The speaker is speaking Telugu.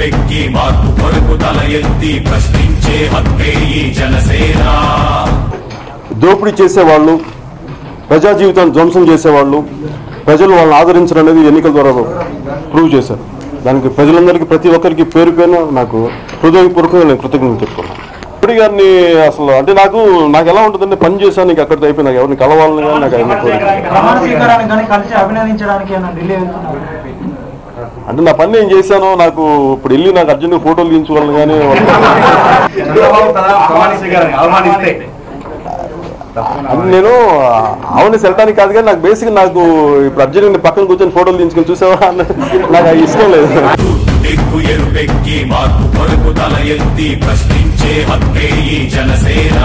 ఎరుపెక్కి మార్పు కొరకు తల ఎత్తి ప్రశ్నించే హక్కే ఈ జనసేన. దోపిడీ చేసేవాళ్ళు, ప్రజా జీవితాన్ని ధ్వంసం చేసేవాళ్ళు, ప్రజలు వాళ్ళని ఆదరించడం అనేది ఎన్నికల ద్వారా ప్రూవ్ చేశారు. దానికి ప్రజలందరికీ ప్రతి ఒక్కరికి పేరు పేరున నాకు హృదయపూర్వకంగా నేను కృతజ్ఞతలు చెప్పుకున్నాను. మోడీ గారిని అసలు అంటే నాకు ఎలా ఉంటుందంటే పని చేశాను, నీకు అక్కడితో అయిపోయి నాకు ఎవరిని కలవాలని కానీ నాకు అంటే నా పని నేను చేశాను. నాకు ఇప్పుడు వెళ్ళి నాకు అర్జెంట్గా ఫోటోలు తీయించుకోవాలని కానీ నేను ఆవిడని సెల్టానికి కాదు కానీ నాకు బేసిక్ నాకు ఇప్పుడు అర్జెంట్ పక్కన కూర్చొని ఫోటోలు తీయించుకొని చూసావా నాకు ఇష్టం లేదు. ఎరుపెక్కి మార్పు కొరకు తల ఎత్తి ప్రశ్నించే హక్కే ఈ జనసేన.